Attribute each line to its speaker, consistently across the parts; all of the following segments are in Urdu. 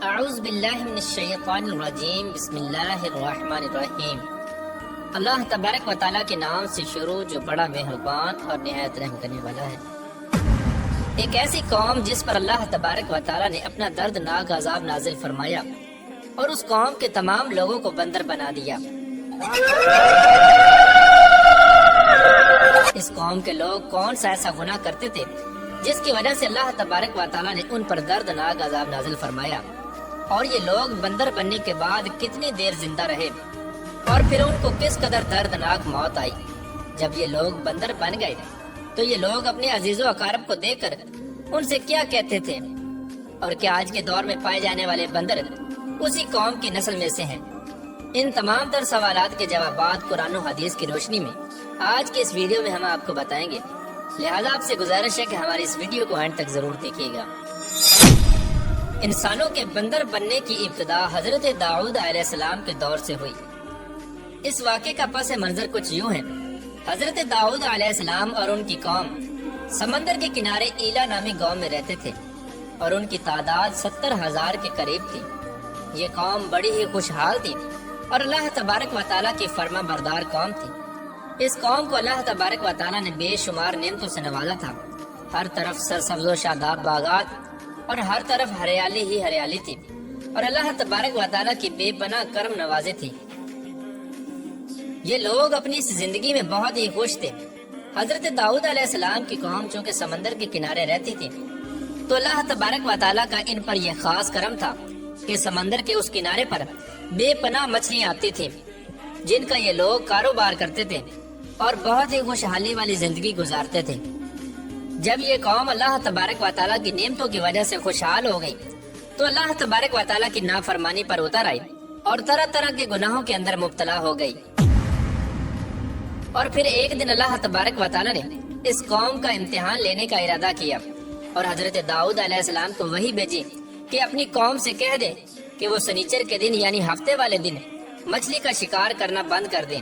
Speaker 1: اعوذ باللہ من الشیطان الرجیم بسم اللہ الرحمن الرحیم۔ اللہ تبارک و تعالیٰ کے نام سے شروع جو بڑا مہربان اور نہایت رحم کرنے والا ہے۔ ایک ایسی قوم جس پر اللہ تبارک و تعالیٰ نے اپنا دردناک عذاب نازل فرمایا اور اس قوم کے تمام لوگوں کو بندر بنا دیا۔ اس قوم کے لوگ کون سا ایسا گناہ کرتے تھے جس کی وجہ سے اللہ تبارک و تعالیٰ نے ان پر دردناک عذاب نازل فرمایا، اور یہ لوگ بندر بننے کے بعد کتنی دیر زندہ رہے اور پھر ان کو کس قدر دردناک موت آئی۔ جب یہ لوگ بندر بن گئے تو یہ لوگ اپنے عزیز و اقارب کو دیکھ کر ان سے کیا کہتے تھے، اور کیا آج کے دور میں پائے جانے والے بندر اسی قوم کی نسل میں سے ہیں؟ ان تمام تر سوالات کے جوابات قرآن و حدیث کی روشنی میں آج کے اس ویڈیو میں ہم آپ کو بتائیں گے، لہذا آپ سے گزارش ہے کہ ہماری اس ویڈیو کو اینڈ تک ضرور دیکھیے گا۔ انسانوں کے بندر بننے کی ابتدا حضرت داؤد علیہ السلام کے دور سے ہوئی۔ اس واقعے کا پس منظر کچھ یوں ہے۔ حضرت داؤد علیہ السلام اور ان کی قوم سمندر کے کنارے ایلا نامی گاؤں میں رہتے تھے، اور ان کی تعداد 70,000 کے قریب تھی۔ یہ قوم بڑی ہی خوشحال تھی اور اللہ تبارک و تعالیٰ کی فرما بردار قوم تھی۔ اس قوم کو اللہ تبارک و تعالیٰ نے بے شمار نعمتوں سے نوازا تھا۔ ہر طرف سرسبز و شاداب باغات اور ہر طرف ہریالی ہی ہریالی تھی، اور اللہ تبارک و تعالیٰ کی بے پناہ کرم نوازے تھی۔ یہ لوگ اپنی اس زندگی میں بہت ہی خوش تھے۔ حضرت داؤد علیہ السلام کی قوم چونکہ سمندر کے کنارے رہتی تھی تو اللہ تبارک و تعالیٰ کا ان پر یہ خاص کرم تھا کہ سمندر کے اس کنارے پر بے پناہ مچھلیاں آتی تھیں جن کا یہ لوگ کاروبار کرتے تھے اور بہت ہی خوشحالی والی زندگی گزارتے تھے۔ جب یہ قوم اللہ تبارک و تعالیٰ کی نعمتوں کی وجہ سے خوشحال ہو گئی تو اللہ تبارک و تعالیٰ کی نافرمانی پر اتر آئی اور طرح طرح کے گناہوں کے اندر مبتلا ہو گئی۔ اور پھر ایک دن اللہ تبارک و تعالیٰ نے اس قوم کا امتحان لینے کا ارادہ کیا اور حضرت داؤد علیہ السلام کو وحی بھیجی کہ اپنی قوم سے کہہ دیں کہ وہ سنیچر کے دن یعنی ہفتے والے دن مچھلی کا شکار کرنا بند کر دیں۔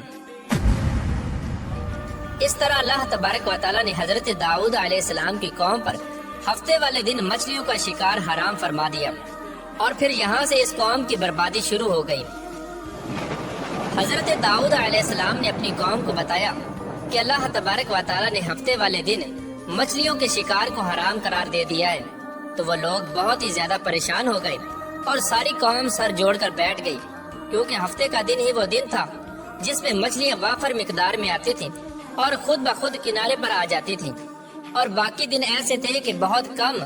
Speaker 1: اس طرح اللہ تبارک و تعالیٰ نے حضرت داؤد علیہ السلام کی قوم پر ہفتے والے دن مچھلیوں کا شکار حرام فرما دیا، اور پھر یہاں سے اس قوم کی بربادی شروع ہو گئی۔ حضرت داؤد علیہ السلام نے اپنی قوم کو بتایا کہ اللہ تبارک و تعالیٰ نے ہفتے والے دن مچھلیوں کے شکار کو حرام قرار دے دیا ہے، تو وہ لوگ بہت ہی زیادہ پریشان ہو گئے اور ساری قوم سر جوڑ کر بیٹھ گئی، کیونکہ ہفتے کا دن ہی وہ دن تھا جس میں مچھلیاں وافر مقدار میں آتی تھیں اور خود بخود کنارے پر آ جاتی تھیں، اور باقی دن ایسے تھے کہ بہت کم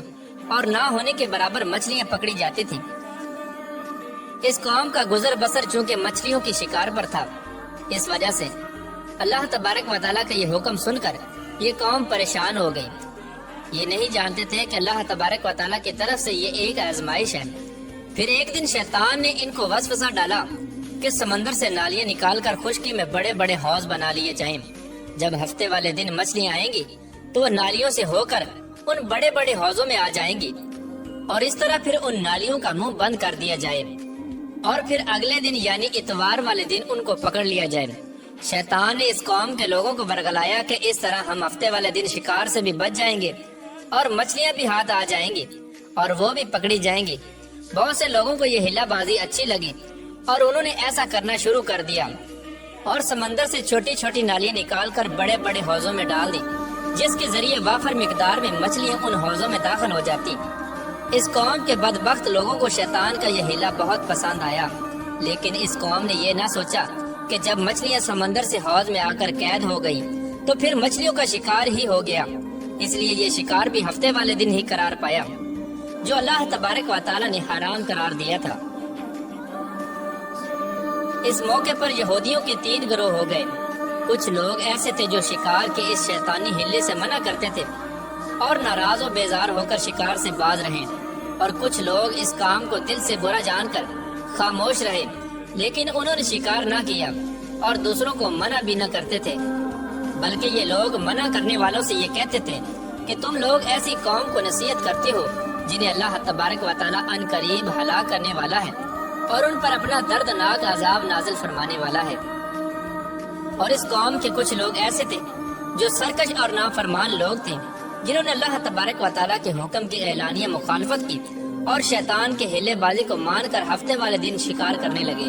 Speaker 1: اور نہ ہونے کے برابر مچھلیاں پکڑی جاتی تھیں۔ اس قوم کا گزر بسر چونکہ مچھلیوں کی شکار پر تھا، اس وجہ سے اللہ تبارک و تعالیٰ کا یہ حکم سن کر یہ قوم پریشان ہو گئی۔ یہ نہیں جانتے تھے کہ اللہ تبارک و تعالیٰ کی طرف سے یہ ایک آزمائش ہے۔ پھر ایک دن شیطان نے ان کو وسوسہ ڈالا کہ سمندر سے نالیاں نکال کر خشکی میں بڑے بڑے حوض بنا لیے جائیں۔ جب ہفتے والے دن مچھلیاں آئیں گی تو وہ نالیوں سے ہو کر ان بڑے بڑے حوضوں میں آ جائیں گی، اور اس طرح پھر ان نالیوں کا منہ بند کر دیا جائے، اور پھر اگلے دن یعنی اتوار والے دن ان کو پکڑ لیا جائے۔ شیطان نے اس قوم کے لوگوں کو ورگلایا کہ اس طرح ہم ہفتے والے دن شکار سے بھی بچ جائیں گے اور مچھلیاں بھی ہاتھ آ جائیں گی اور وہ بھی پکڑی جائیں گی۔ بہت سے لوگوں کو یہ ہلا بازی اچھی لگی اور انہوں نے ایسا کرنا شروع کر دیا اور سمندر سے چھوٹی چھوٹی نالیاں نکال کر بڑے بڑے حوضوں میں ڈال دی، جس کے ذریعے وافر مقدار میں مچھلیاں ان حوضوں میں داخل ہو جاتی۔ اس قوم کے بدبخت لوگوں کو شیطان کا یہ ہیلا بہت پسند آیا، لیکن اس قوم نے یہ نہ سوچا کہ جب مچھلیاں سمندر سے حوض میں آ کر قید ہو گئی تو پھر مچھلیوں کا شکار ہی ہو گیا، اس لیے یہ شکار بھی ہفتے والے دن ہی قرار پایا جو اللہ تبارک و تعالیٰ نے حرام قرار دیا تھا۔ اس موقع پر یہودیوں کے 3 گروہ ہو گئے۔ کچھ لوگ ایسے تھے جو شکار کے اس شیطانی ہلے سے منع کرتے تھے اور ناراض و بیزار ہو کر شکار سے باز رہے، اور کچھ لوگ اس کام کو دل سے برا جان کر خاموش رہے، لیکن انہوں نے شکار نہ کیا اور دوسروں کو منع بھی نہ کرتے تھے، بلکہ یہ لوگ منع کرنے والوں سے یہ کہتے تھے کہ تم لوگ ایسی قوم کو نصیحت کرتے ہو جنہیں اللہ تبارک و تعالیٰ ان قریب ہلاک کرنے والا ہے اور ان پر اپنا دردناک عذاب نازل فرمانے والا ہے۔ اور اس قوم کے کچھ لوگ ایسے تھے جو سرکش اور نافرمان لوگ تھے، جنہوں نے اللہ تبارک و تعالیٰ کے حکم کی اعلانیہ مخالفت کی اور شیطان کے ہیلے بازی کو مان کر ہفتے والے دن شکار کرنے لگے۔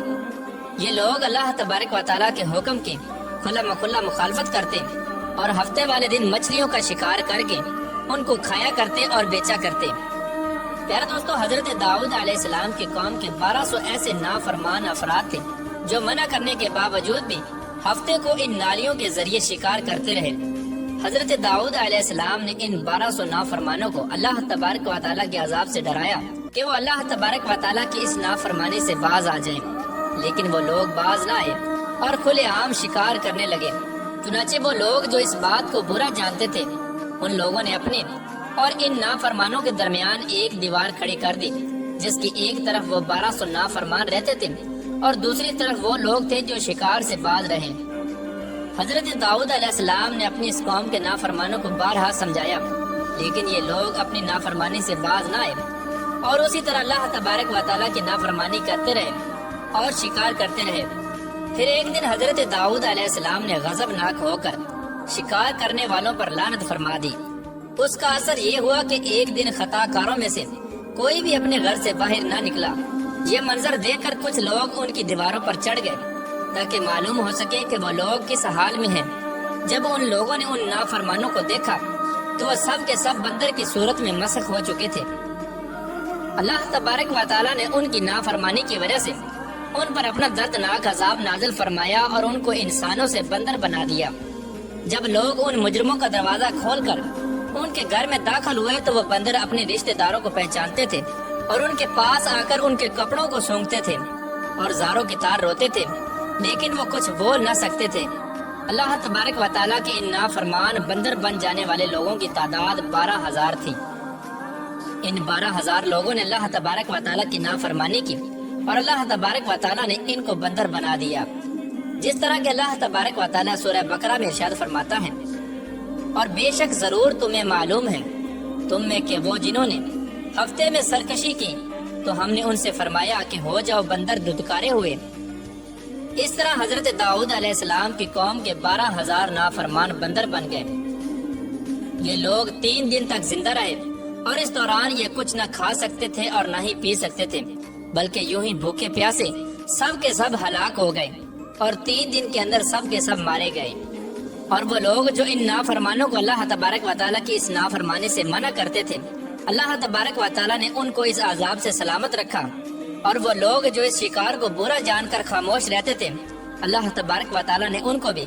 Speaker 1: یہ لوگ اللہ تبارک و تعالیٰ کے حکم کی کھلا مخالفت کرتے اور ہفتے والے دن مچھلیوں کا شکار کر کے ان کو کھایا کرتے اور بیچا کرتے۔ پیارے دوستو، حضرت داؤد علیہ السلام کی قوم کے 1200 ایسے نافرمان افراد تھے جو منع کرنے کے باوجود بھی ہفتے کو ان نالیوں کے ذریعے شکار کرتے رہے۔ حضرت داؤد علیہ السلام نے ان 1200 نافرمانوں کو اللہ تبارک و تعالیٰ کے عذاب سے ڈرایا کہ وہ اللہ تبارک و تعالیٰ کی اس نافرمانی سے باز آ جائیں، لیکن وہ لوگ باز نہ آئے اور کھلے عام شکار کرنے لگے۔ چنانچہ وہ لوگ جو اس بات کو برا جانتے تھے، ان لوگوں نے اپنے اور ان نافرمانوں کے درمیان ایک دیوار کھڑی کر دی، جس کی ایک طرف وہ 1200 نافرمان رہتے تھے اور دوسری طرف وہ لوگ تھے جو شکار سے باز رہے۔ حضرت داؤد علیہ السلام نے اپنی اس قوم کے نافرمانوں کو بارہا سمجھایا، لیکن یہ لوگ اپنی نافرمانی سے باز نہ آئے اور اسی طرح اللہ تبارک و تعالیٰ کی نافرمانی کرتے رہے اور شکار کرتے رہے۔ پھر ایک دن حضرت داؤد علیہ السلام نے غضبناک ہو کر شکار کرنے والوں پر لعنت فرما دی۔ اس کا اثر یہ ہوا کہ ایک دن خطا کاروں میں سے کوئی بھی اپنے گھر سے باہر نہ نکلا۔ یہ منظر دیکھ کر کچھ لوگ ان کی دیواروں پر چڑھ گئے تاکہ معلوم ہو سکے کہ وہ لوگ کس حال میں ہیں۔ جب ان لوگوں نے ان نافرمانوں کو دیکھا تو وہ سب کے سب بندر کی صورت میں مسخ ہو چکے تھے۔ اللہ تبارک و تعالیٰ نے ان کی نافرمانی کی وجہ سے ان پر اپنا دردناک عذاب نازل فرمایا اور ان کو انسانوں سے بندر بنا دیا۔ جب لوگ ان مجرموں کا دروازہ کھول کر ان کے گھر میں داخل ہوئے تو وہ بندر اپنے رشتہ داروں کو پہچانتے تھے اور ان کے پاس آ کر ان کے کپڑوں کو سونگتے تھے اور زاروں کی طرح روتے تھے، لیکن وہ کچھ بول نہ سکتے تھے۔ اللہ تبارک و تعالیٰ کے ان نافرمان بندر بن جانے والے لوگوں کی تعداد 12,000 تھی۔ ان 12,000 لوگوں نے اللہ تبارک و تعالیٰ کی نافرمانی کی اور اللہ تبارک و تعالیٰ نے ان کو بندر بنا دیا، جس طرح کہ اللہ تبارک و تعالیٰ سورہ بقرہ میں ارشاد فرماتا ہے، اور بے شک ضرور تمہیں معلوم ہے تم میں کہ وہ جنہوں نے ہفتے میں سرکشی کی تو ہم نے ان سے فرمایا کہ ہو جاؤ بندر دھتکارے ہوئے۔ اس طرح حضرت داؤد علیہ السلام کی قوم کے 12,000 نافرمان بندر بن گئے۔ یہ لوگ 3 دن تک زندہ رہے اور اس دوران یہ کچھ نہ کھا سکتے تھے اور نہ ہی پی سکتے تھے، بلکہ یوں ہی بھوکے پیاسے سب کے سب ہلاک ہو گئے اور 3 دن کے اندر سب کے سب مارے گئے۔ اور وہ لوگ جو ان نافرمانوں کو اللہ تبارک و تعالیٰ کی اس نافرمانی سے منع کرتے تھے، اللہ تبارک و تعالیٰ نے ان کو اس عذاب سے سلامت رکھا، اور وہ لوگ جو اس شکار کو برا جان کر خاموش رہتے تھے، اللہ تبارک و تعالیٰ نے ان کو بھی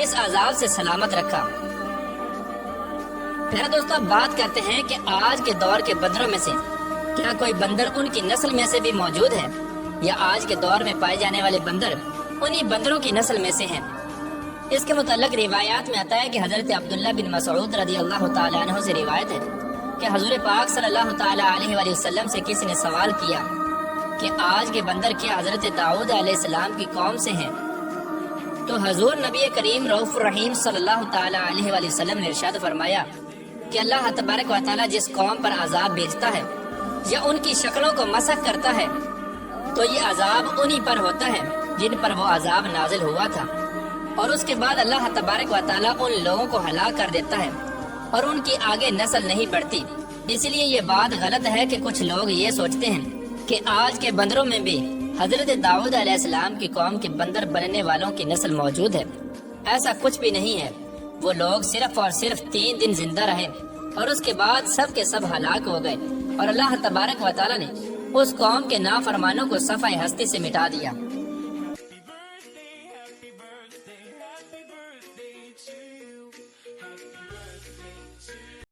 Speaker 1: اس عذاب سے سلامت رکھا۔ پھر دوستو، بات کرتے ہیں کہ آج کے دور کے بندروں میں سے کیا کوئی بندر ان کی نسل میں سے بھی موجود ہے، یا آج کے دور میں پائے جانے والے بندر انہی بندروں کی نسل میں سے ہیں؟ اس کے متعلق روایات میں آتا ہے کہ حضرت عبداللہ بن مسعود رضی اللہ تعالیٰ عنہ سے روایت ہے کہ حضور پاک صلی اللہ تعالیٰ علیہ وآلہ وسلم سے کسی نے سوال کیا کہ آج کے بندر کیا حضرت داؤد علیہ السلام کی قوم سے ہیں؟ تو حضور نبی کریم رؤوف الرحیم صلی اللہ تعالیٰ علیہ وآلہ وسلم نے ارشاد فرمایا کہ اللہ تبارک و تعالیٰ جس قوم پر عذاب بھیجتا ہے یا ان کی شکلوں کو مسخ کرتا ہے تو یہ عذاب انہی پر ہوتا ہے جن پر وہ عذاب نازل ہوا تھا، اور اس کے بعد اللہ تبارک و تعالیٰ ان لوگوں کو ہلاک کر دیتا ہے اور ان کی آگے نسل نہیں بڑھتی۔ اس لیے یہ بات غلط ہے کہ کچھ لوگ یہ سوچتے ہیں کہ آج کے بندروں میں بھی حضرت داؤد علیہ السلام کی قوم کے بندر بننے والوں کی نسل موجود ہے۔ ایسا کچھ بھی نہیں ہے۔ وہ لوگ صرف اور صرف 3 دن زندہ رہے اور اس کے بعد سب کے سب ہلاک ہو گئے، اور اللہ تبارک و تعالیٰ نے اس قوم کے نافرمانوں کو صفحہ ہستی سے مٹا دیا۔
Speaker 2: Happy birthday to you.